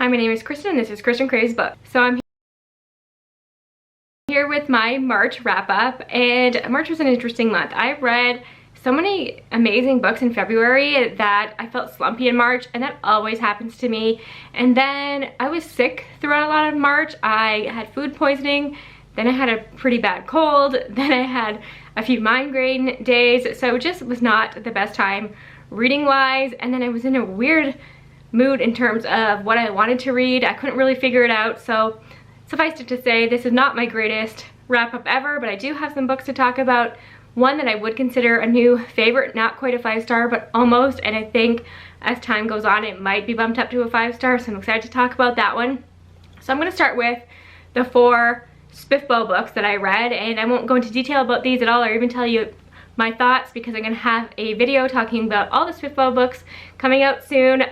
Hi, my name is Kristen and this is Kristen Craves Book. So I'm here with my March wrap up, and March was an interesting month. I read so many amazing books in February that I felt slumpy in March, and that always happens to me. And then I was sick throughout a lot of March. I had food poisoning, then I had a pretty bad cold, then I had a few migraine days, so it just was not the best time reading wise. And then I was in a weird mood in terms of what I wanted to read. I couldn't really figure it out, so suffice it to say, this is not my greatest wrap up ever, but I do have some books to talk about. One that I would consider a new favorite, not quite a 5-star, but almost, and I think as time goes on it might be bumped up to a 5-star, so I'm excited to talk about that one. So I'm going to start with the 4 Spiffbo books that I read, and I won't go into detail about these at all or even tell you my thoughts because I'm going to have a video talking about all the Spiffbo books coming out soon.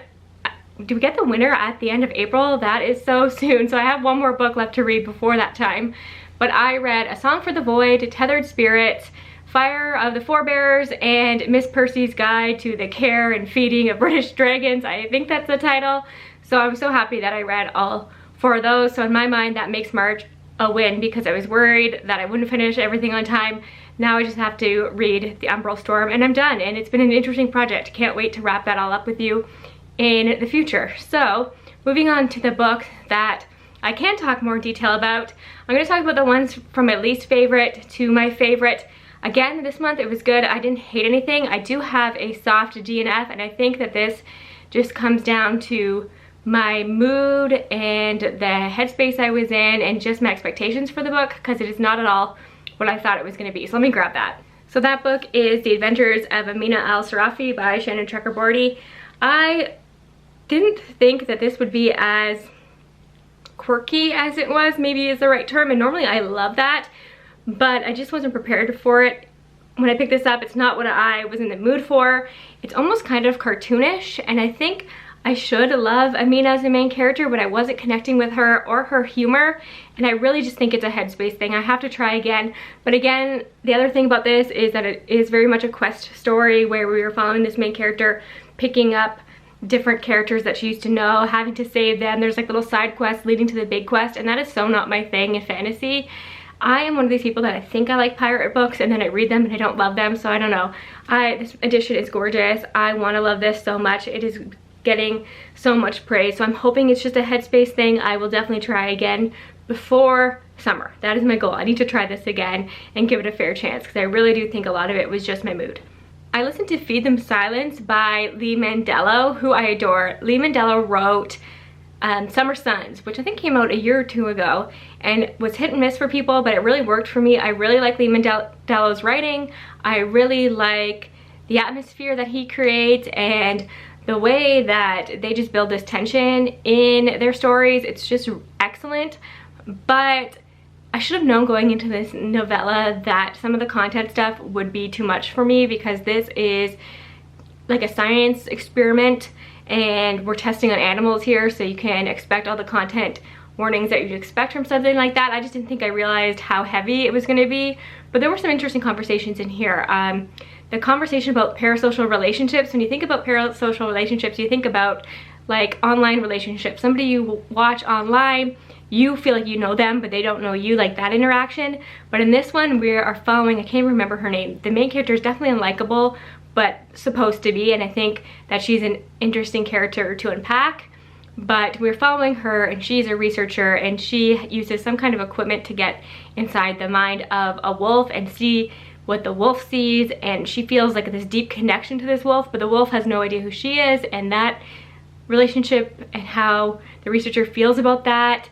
Do we get the winner at the end of April? That is so soon, so I have one more book left to read before that time. But I read A Song for the Void, Tethered Spirits, Fire of the Forebears, and Miss Percy's Guide to the Care and Feeding of British Dragons. I think that's the title. So I'm so happy that I read all 4 of those. So in my mind that makes March a win because I was worried that I wouldn't finish everything on time. Now I just have to read The Umbral Storm and I'm done, and it's been an interesting project. Can't wait to wrap that all up with you in the future. So moving on to the book that I can talk more detail about, I'm going to talk about the ones from my least favorite to my favorite. Again, this month it was good. I didn't hate anything. I do have a soft DNF, and I think that this just comes down to my mood and the headspace I was in and just my expectations for the book, because it is not at all what I thought it was going to be. So let me grab that. So that book is The Adventures of Amina al-Sarafi by Shannon Chakraborty. I didn't think that this would be as quirky as it was, maybe is the right term, and normally I love that, but I just wasn't prepared for it. When I picked this up, it's not what I was in the mood for. It's almost kind of cartoonish, and I think I should love Amina as the main character, but I wasn't connecting with her or her humor, and I really just think it's a headspace thing. I have to try again. But again, the other thing about this is that it is very much a quest story where we were following this main character, picking up different characters that she used to know, having to save them. There's like little side quests leading to the big quest, and that is so not my thing in fantasy. I am one of these people that I think I like pirate books and then I read them and I don't love them, so I don't know. This edition is gorgeous. I want to love this so much. It is getting so much praise, so I'm hoping it's just a headspace thing. I will definitely try again before summer. That is my goal. I need to try this again and give it a fair chance because I really do think a lot of it was just my mood. I listened to Feed Them Silence by Lee Mandello, who I adore. Lee Mandello wrote Summer Suns, which I think came out a year or 2 ago and was hit and miss for people, but it really worked for me. I really like Lee Mandello's writing. I really like the atmosphere that he creates and the way that they just build this tension in their stories. It's just excellent, but I should have known going into this novella that some of the content stuff would be too much for me, because this is like a science experiment and we're testing on animals here, so you can expect all the content warnings that you'd expect from something like that. I just didn't think I realized how heavy it was going to be, but there were some interesting conversations in here. The conversation about parasocial relationships, when you think about parasocial relationships, you think about like online relationships. Somebody you watch online, you feel like you know them, but they don't know you, like that interaction. But in this one, we are following, I can't remember her name. The main character is definitely unlikable, but supposed to be, and I think that she's an interesting character to unpack. But we're following her, and she's a researcher, and she uses some kind of equipment to get inside the mind of a wolf and see what the wolf sees, and she feels like this deep connection to this wolf, but the wolf has no idea who she is, and that relationship and how the researcher feels about that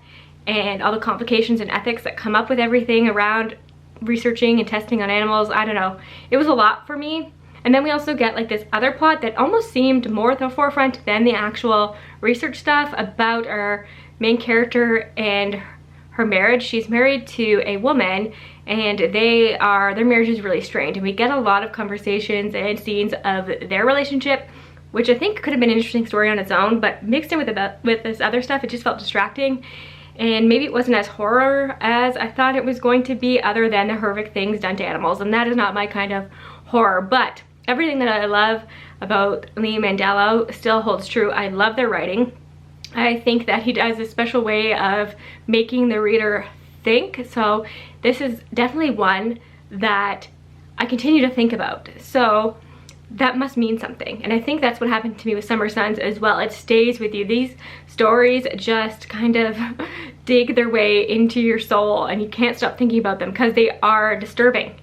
and all the complications and ethics that come up with everything around researching and testing on animals. I don't know, it was a lot for me. And then we also get like this other plot that almost seemed more at the forefront than the actual research stuff about our main character and her marriage. She's married to a woman, and their marriage is really strained, and we get a lot of conversations and scenes of their relationship, which I think could have been an interesting story on its own, but mixed in with this other stuff, it just felt distracting. And maybe it wasn't as horror as I thought it was going to be, other than the horrific things done to animals, and that is not my kind of horror. But everything that I love about Lee Mandello still holds true. I love their writing. I think that he does a special way of making the reader think. So this is definitely one that I continue to think about. So that must mean something. And I think that's what happened to me with Summer Suns as well. It stays with you. These stories just kind of dig their way into your soul, and you can't stop thinking about them because they are disturbing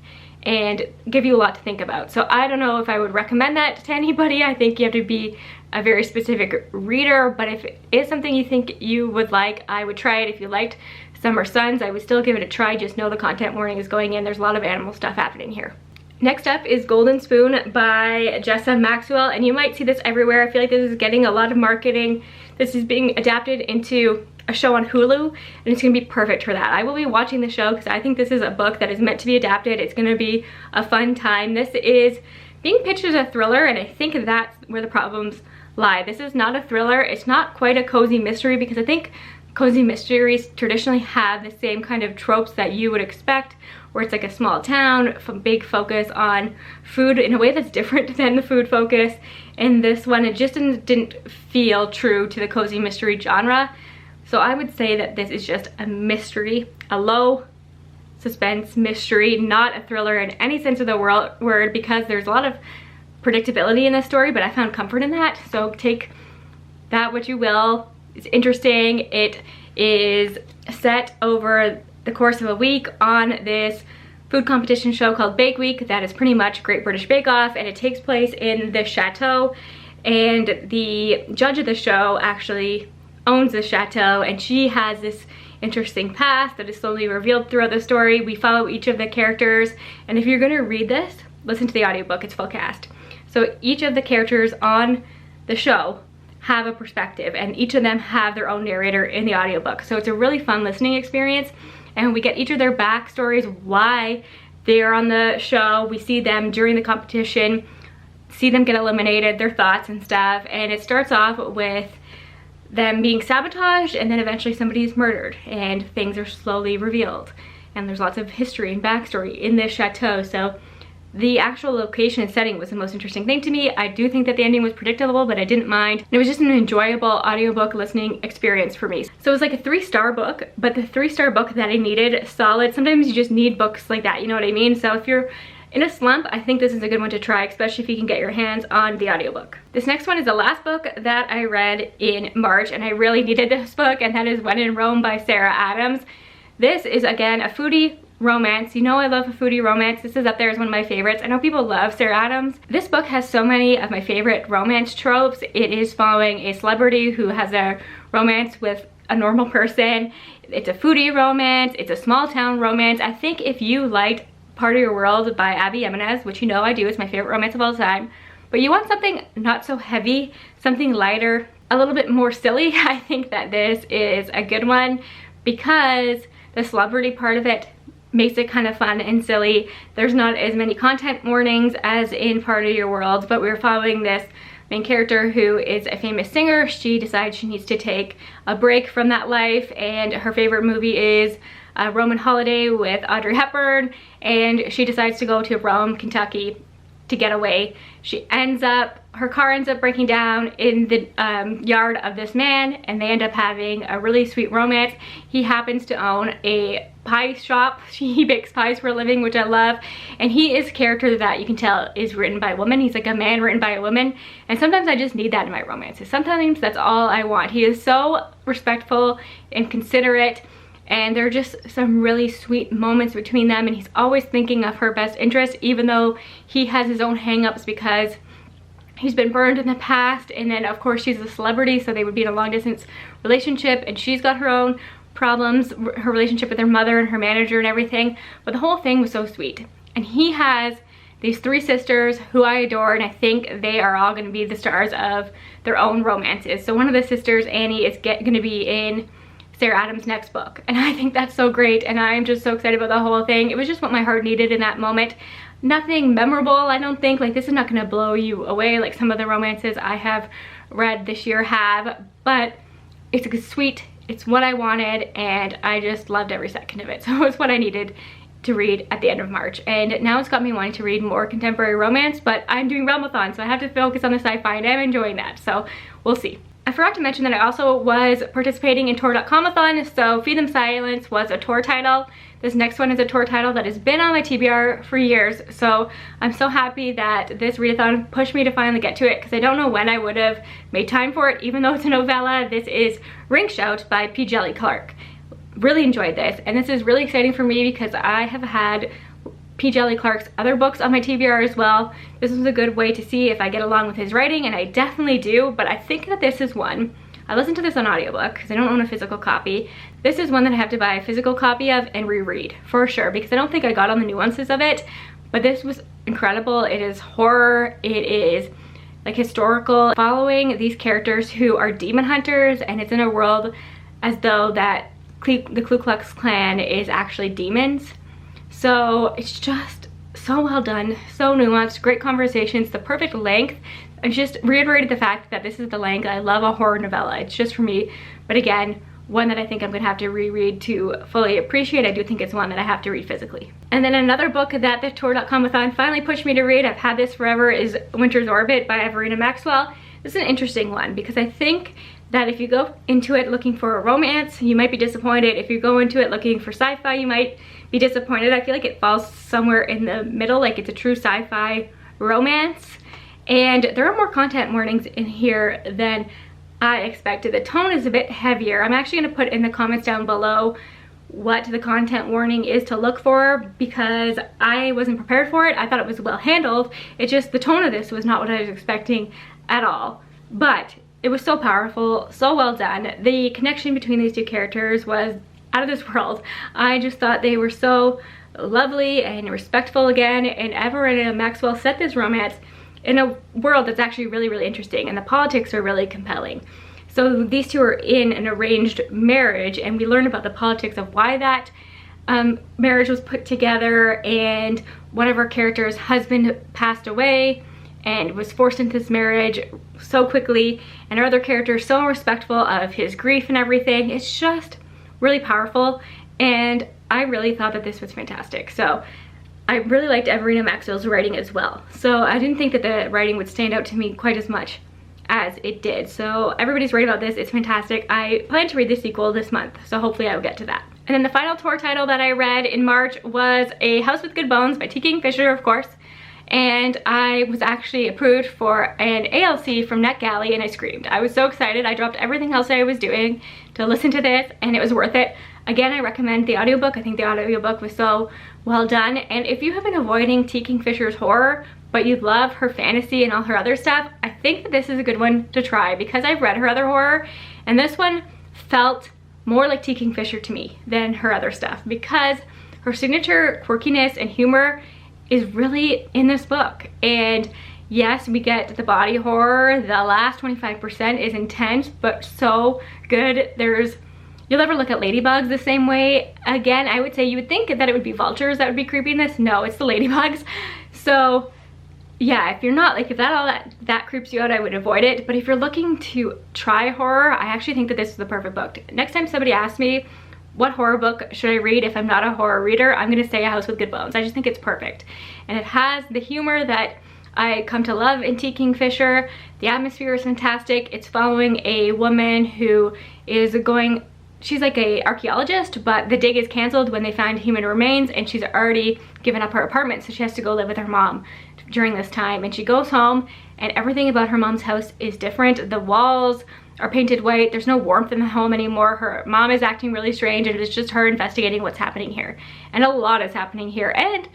and give you a lot to think about. So I don't know if I would recommend that to anybody. I think you have to be a very specific reader, but if it is something you think you would like, I would try it. If you liked Summer Suns, I would still give it a try. Just know the content warning is going in. There's a lot of animal stuff happening here. Next up is Golden Spoon by Jessa Maxwell, and you might see this everywhere. I feel like this is getting a lot of marketing. This is being adapted into a show on Hulu, and it's gonna be perfect for that. I will be watching the show because I think this is a book that is meant to be adapted. It's gonna be a fun time. This is being pitched as a thriller, and I think that's where the problems lie. This is not a thriller. It's not quite a cozy mystery, because I think cozy mysteries traditionally have the same kind of tropes that you would expect, where it's like a small town, big focus on food in a way that's different than the food focus. In this one, it just didn't feel true to the cozy mystery genre. So I would say that this is just a mystery, a low suspense mystery, not a thriller in any sense of the word, because there's a lot of predictability in this story, but I found comfort in that. So take that what you will. It's interesting. It is set over the course of a week on this food competition show called Bake Week that is pretty much Great British Bake Off, and it takes place in the chateau, and the judge of the show actually owns the chateau, and she has this interesting past that is slowly revealed throughout the story. We follow each of the characters, and if you're gonna read this, listen to the audiobook. It's full cast. So each of the characters on the show have a perspective, and each of them have their own narrator in the audiobook. So it's a really fun listening experience, and we get each of their backstories, why they're on the show. We see them during the competition, see them get eliminated, their thoughts and stuff, and it starts off with them being sabotaged, and then eventually somebody is murdered, and things are slowly revealed. And there's lots of history and backstory in this chateau. So the actual location and setting was the most interesting thing to me. I do think that the ending was predictable, but I didn't mind. And it was just an enjoyable audiobook listening experience for me. So it was like a 3-star book, but the 3-star book that I needed, solid. Sometimes you just need books like that, you know what I mean? So if you're in a slump, I think this is a good one to try, especially if you can get your hands on the audiobook. This next one is the last book that I read in March, and I really needed this book, and that is When in Rome by Sarah Adams. This is, again, a foodie romance. You know I love a foodie romance. This is up there as one of my favorites. I know people love Sarah Adams. This book has so many of my favorite romance tropes. It is following a celebrity who has a romance with a normal person. It's a foodie romance. It's a small town romance. I think if you liked Part of Your World by Abby Jimenez, which you know I do, it's my favorite romance of all time, but you want something not so heavy, something lighter, a little bit more silly, I think that this is a good one, because the celebrity part of it makes it kind of fun and silly. There's not as many content warnings as in Part of Your World, but we're following this main character who is a famous singer. She decides she needs to take a break from that life, and her favorite movie is Roman Holiday with Audrey Hepburn, and she decides to go to Rome, Kentucky to get away. Her car ends up breaking down in the yard of this man, and they end up having a really sweet romance. He happens to own a pie shop. He bakes pies for a living, which I love, and he is a character that you can tell is written by a woman. He's like a man written by a woman, and sometimes I just need that in my romances. Sometimes that's all I want. He is so respectful and considerate, and there are just some really sweet moments between them, and he's always thinking of her best interest, even though he has his own hang-ups because he's been burned in the past. And then of course she's a celebrity, so they would be in a long distance relationship, and she's got her own problems, her relationship with her mother and her manager and everything. But the whole thing was so sweet. And he has these 3 sisters who I adore, and I think they are all going to be the stars of their own romances. So one of the sisters, Annie, is going to be in Sarah Adams' next book, and I think that's so great, and I'm just so excited about the whole thing. It was just what my heart needed in that moment. Nothing memorable, I don't think. Like, this is not gonna blow you away like some of the romances I have read this year have, but it's sweet, it's what I wanted, and I just loved every second of it. So it's what I needed to read at the end of March, and now it's got me wanting to read more contemporary romance, but I'm doing Realmathon, so I have to focus on the sci-fi, and I'm enjoying that, so we'll see. I forgot to mention that I also was participating in Tordotcom-athon, so Feed Them Silence was a tour title. This next one is a tour title that has been on my TBR for years, so I'm so happy that this readathon pushed me to finally get to it, because I don't know when I would have made time for it, even though it's a novella. This is Ring Shout by P. Jelly Clark. Really enjoyed this, and this is really exciting for me because I have had P. Jelly Clark's other books on my TBR as well. This was a good way to see if I get along with his writing, and I definitely do, but I think that this is one. I listened to this on audiobook because I don't own a physical copy. This is one that I have to buy a physical copy of and reread for sure, because I don't think I got all the nuances of it, but this was incredible. It is horror, it is like historical, following these characters who are demon hunters, and it's in a world as though that the Ku Klux Klan is actually demons. So it's just so well done, so nuanced, great conversations, the perfect length. I've just reiterated the fact that this is the length. I love a horror novella, it's just for me. But again, one that I think I'm gonna have to reread to fully appreciate. I do think it's one that I have to read physically. And then another book that the Tordotcom-athon finally pushed me to read, I've had this forever, is Winter's Orbit by Verena Maxwell. This is an interesting one because I think that if you go into it looking for a romance, you might be disappointed. If you go into it looking for sci-fi, you might be disappointed. I feel like it falls somewhere in the middle, like it's a true sci-fi romance. And there are more content warnings in here than I expected. The tone is a bit heavier. I'm actually gonna put in the comments down below what the content warning is to look for, because I wasn't prepared for it. I thought it was well handled. It's just the tone of this was not what I was expecting at all. But it was so powerful, so well done. The connection between these two characters was out of this world. I just thought they were so lovely and respectful again, and Verena Maxwell set this romance in a world that's actually really, really interesting, and the politics are really compelling. So these two are in an arranged marriage, and we learn about the politics of why that marriage was put together, and one of our characters' husband passed away and was forced into this marriage so quickly, and our other character is so respectful of his grief and everything. It's just really powerful, and I really thought that this was fantastic. So I really liked Verena Maxwell's writing as well. So I didn't think that the writing would stand out to me quite as much as it did. So everybody's right about this, it's fantastic. I plan to read the sequel this month, so hopefully I will get to that. And then the final tour title that I read in March was A House with Good Bones by T. Kingfisher, of course. And I was actually approved for an ALC from NetGalley, and I screamed. I was so excited. I dropped everything else I was doing to listen to this, and it was worth it. Again, I recommend the audiobook. I think the audiobook was so well done. And if you have been avoiding T. Kingfisher's horror, but you love her fantasy and all her other stuff, I think that this is a good one to try, because I've read her other horror, and this one felt more like T. Kingfisher to me than her other stuff, because her signature quirkiness and humor is really in this book. And yes, we get the body horror. The last 25% is intense, but so good. You'll never look at ladybugs the same way again. I would say you would think that it would be vultures that would be creeping this. No, it's the ladybugs. So yeah, if you're not, like, if that creeps you out, I would avoid it. But if you're looking to try horror, I actually think that this is the perfect book. Next time somebody asks me what horror book should I read if I'm not a horror reader, I'm gonna say A House with Good Bones. I just think it's perfect. And it has the humor that I come to love in T. Kingfisher. The atmosphere is fantastic. It's following a woman who is going, she's like a archaeologist, but the dig is canceled when they find human remains, and she's already given up her apartment, so she has to go live with her mom during this time. And she goes home, and everything about her mom's house is different. The walls are painted white. There's no warmth in the home anymore. Her mom is acting really strange, and it's just her investigating what's happening here. And a lot is happening here, and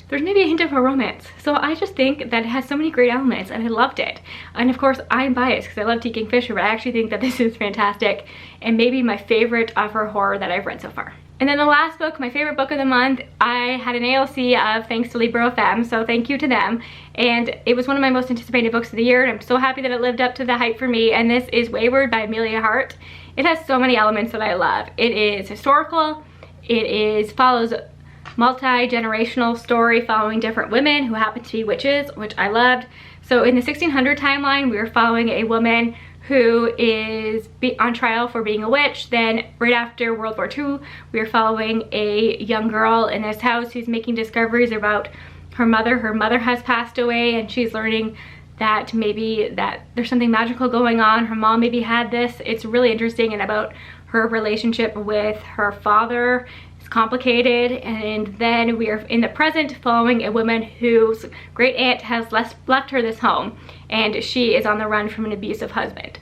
there's maybe a hint of a romance. So I just think that it has so many great elements, and I loved it. And of course, I'm biased because I love T. Kingfisher, but I actually think that this is fantastic, and maybe my favorite of her horror that I've read so far. And then the last book, my favorite book of the month, I had an ALC of thanks to Libro FM, so thank you to them. And it was one of my most anticipated books of the year, and I'm so happy that it lived up to the hype for me. And this is Wayward by Amelia Hart. It has so many elements that I love. It is historical. It follows multi-generational story following different women who happen to be witches, which I loved. So in the 1600 timeline, we were following a woman who is on trial for being a witch. Then right after World War II, we are following a young girl in this house who's making discoveries about her mother. Her mother has passed away, and she's learning that maybe that there's something magical going on. Her mom maybe had this. It's really interesting, and about her relationship with her father. It's complicated. And then we are in the present following a woman whose great aunt has left her this home, and she is on the run from an abusive husband.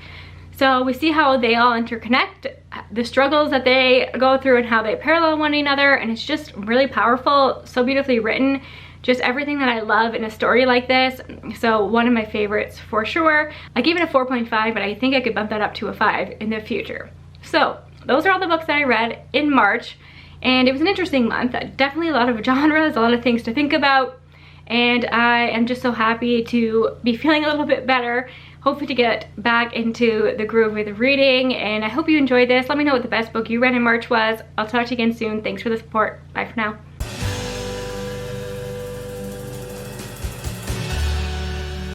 So we see how they all interconnect, the struggles that they go through and how they parallel one another, and it's just really powerful, so beautifully written. Just everything that I love in a story like this. So one of my favorites for sure. I gave it a 4.5, but I think I could bump that up to a 5 in the future. So those are all the books that I read in March, and it was an interesting month. Definitely a lot of genres, a lot of things to think about, and I am just so happy to be feeling a little bit better. Hopefully to get back into the groove with reading, and I hope you enjoyed this. Let me know what the best book you read in March was. I'll talk to you again soon. Thanks for the support. Bye for now.